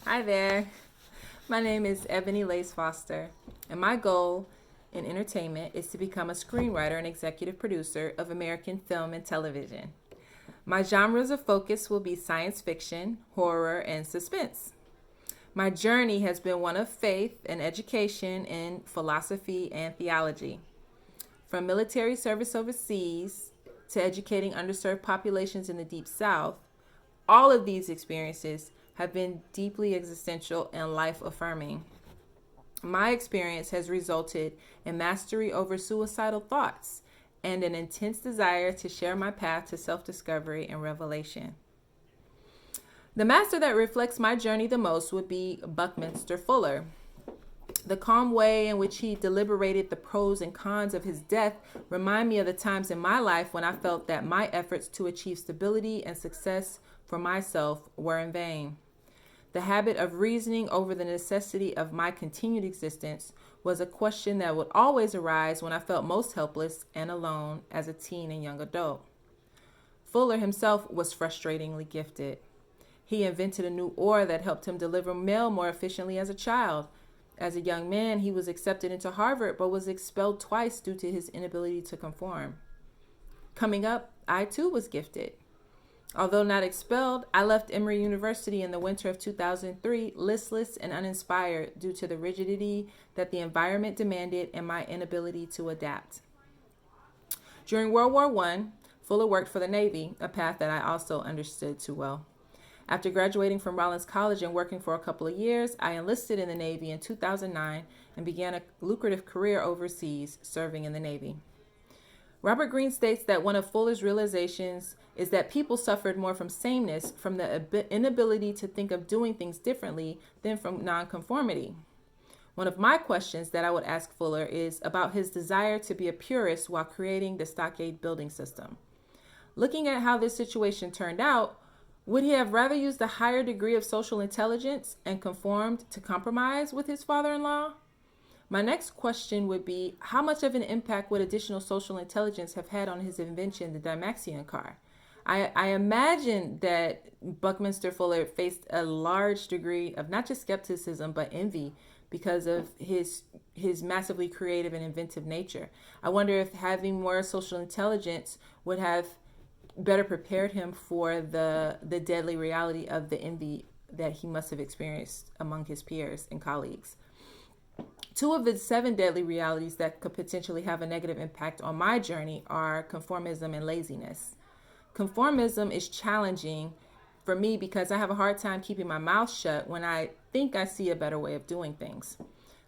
Hi there. My name is Ebony Lace Foster, and my goal in entertainment is to become a screenwriter and executive producer of American film and television. My genres of focus will be science fiction, horror, and suspense. My journey has been one of faith and education in philosophy and theology. From military service overseas to educating underserved populations in the Deep South, all of these experiences have been deeply existential and life affirming. My experience has resulted in mastery over suicidal thoughts and an intense desire to share my path to self discovery and revelation. The master that reflects my journey the most would be Buckminster Fuller. The calm way in which he deliberated the pros and cons of his death remind me of the times in my life when I felt that my efforts to achieve stability and success for myself were in vain. The habit of reasoning over the necessity of my continued existence was a question that would always arise when I felt most helpless and alone as a teen and young adult. Fuller himself was frustratingly gifted. He invented a new ore that helped him deliver mail more efficiently as a child. As a young man, he was accepted into Harvard but was expelled twice due to his inability to conform. Coming up, I too was gifted. Although not expelled, I left Emory University in the winter of 2003 listless and uninspired due to the rigidity that the environment demanded and my inability to adapt. During World War I, Fuller worked for the Navy, a path that I also understood too well. After graduating from Rollins College and working for a couple of years, I enlisted in the Navy in 2009 and began a lucrative career overseas serving in the Navy. Robert Greene states that one of Fuller's realizations is that people suffered more from sameness, from the inability to think of doing things differently, than from nonconformity. One of my questions that I would ask Fuller is about his desire to be a purist while creating the stockade building system. Looking at how this situation turned out, would he have rather used a higher degree of social intelligence and conformed to compromise with his father-in-law? My next question would be, how much of an impact would additional social intelligence have had on his invention, the Dymaxion car? I imagine that Buckminster Fuller faced a large degree of not just skepticism, but envy because of his massively creative and inventive nature. I wonder if having more social intelligence would have better prepared him for the deadly reality of the envy that he must have experienced among his peers and colleagues. Two of the 7 deadly realities that could potentially have a negative impact on my journey are conformism and laziness. Conformism is challenging for me because I have a hard time keeping my mouth shut when I think I see a better way of doing things.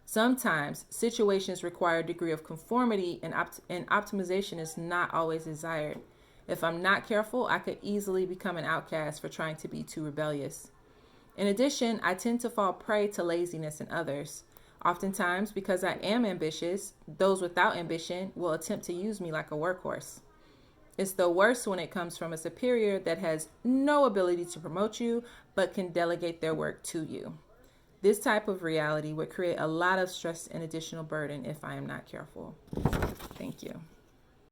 Sometimes situations require a degree of conformity, and optimization is not always desired. If I'm not careful, I could easily become an outcast for trying to be too rebellious. In addition, I tend to fall prey to laziness in others. Oftentimes, because I am ambitious, those without ambition will attempt to use me like a workhorse. It's the worst when it comes from a superior that has no ability to promote you, but can delegate their work to you. This type of reality would create a lot of stress and additional burden if I am not careful. Thank you.